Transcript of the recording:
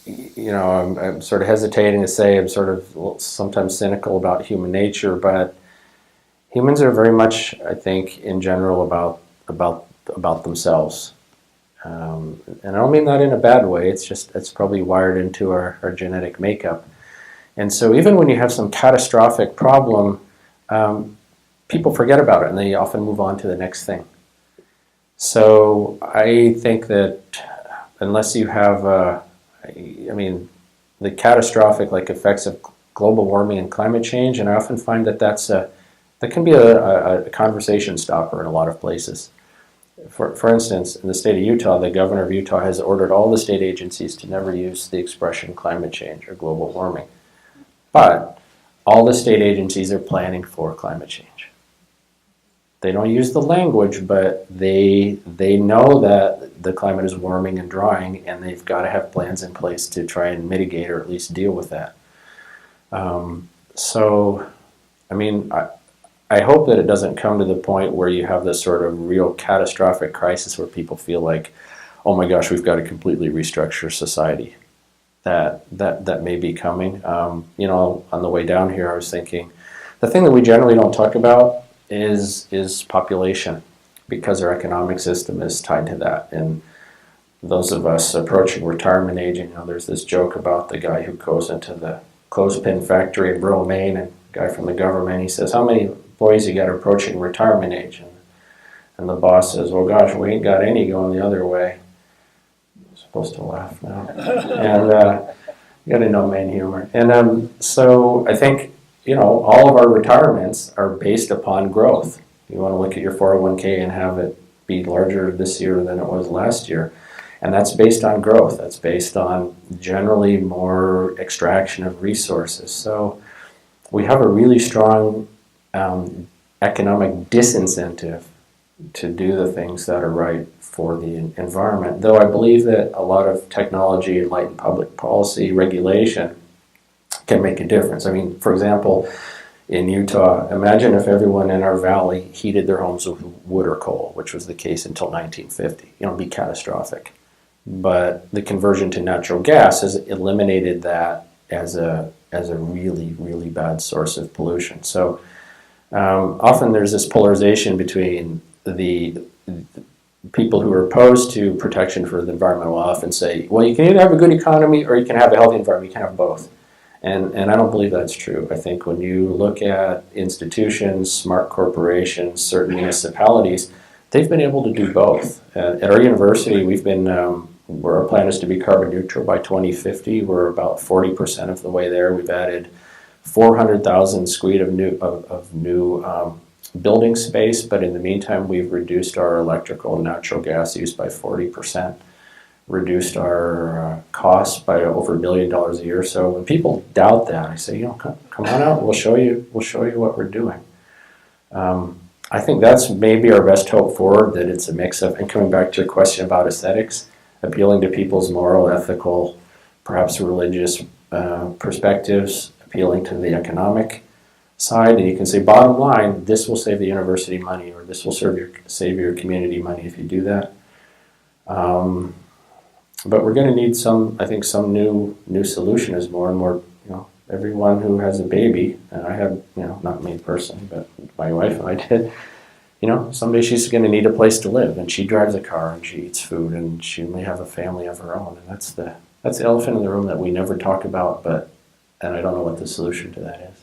I'm sort of hesitating to say I'm sort of sometimes cynical about human nature, but humans are very much, I think, in general about themselves. And I don't mean that in a bad way. It's probably wired into our genetic makeup. And so even when you have some catastrophic problem, people forget about it and they often move on to the next thing. So I think that unless you have, the catastrophic effects of global warming and climate change, and I often find that that can be a conversation stopper in a lot of places. For instance, in the state of Utah, the governor of Utah has ordered all the state agencies to never use the expression climate change or global warming. But all the state agencies are planning for climate change. They don't use the language, but they know that the climate is warming and drying, and they've got to have plans in place to try and mitigate or at least deal with that. I hope that it doesn't come to the point where you have this sort of real catastrophic crisis where people feel like, oh my gosh, we've got to completely restructure society. That may be coming. On the way down here, I was thinking, the thing that we generally don't talk about is population, because our economic system is tied to that. And those of us approaching retirement age, there's this joke about the guy who goes into the clothespin factory in rural Maine, and a guy from the government, he says, how many employees you got approaching retirement age? And the boss says, well, gosh, we ain't got any going the other way. I'm supposed to laugh now. And you got to know Maine humor. And so I think, all of our retirements are based upon growth. You want to look at your 401k and have it be larger this year than it was last year. And that's based on growth. That's based on generally more extraction of resources. So we have a really strong economic disincentive to do the things that are right for the environment. Though I believe that a lot of technology, enlightened public policy, regulation can make a difference. For example, in Utah, imagine if everyone in our valley heated their homes with wood or coal, which was the case until 1950. It'd be catastrophic. But the conversion to natural gas has eliminated that as a really, really bad source of pollution. So often there's this polarization between the people who are opposed to protection for the environment will often say, well, you can either have a good economy or you can have a healthy environment. You can have both. And I don't believe that's true. I think when you look at institutions, smart corporations, certain municipalities, they've been able to do both. At our university, we've been, where our plan is to be carbon neutral by 2050. We're about 40% of the way there. We've added 400,000 square feet of new building space, but in the meantime, we've reduced our electrical and natural gas use by 40%. Reduced our costs by over $1 million a year. So when people doubt that, I say, come on out. We'll show you what we're doing. I think that's maybe our best hope forward. That it's a mix of, and coming back to your question about aesthetics, appealing to people's moral, ethical, perhaps religious perspectives, appealing to the economic side, and you can say, bottom line, this will save the university money, or this will save your community money if you do that. But we're going to need some new solution as more and more, everyone who has a baby, and I have, not me personally, but my wife and I did, someday she's going to need a place to live, and she drives a car, and she eats food, and she may have a family of her own, and that's the elephant in the room that we never talk about, and I don't know what the solution to that is.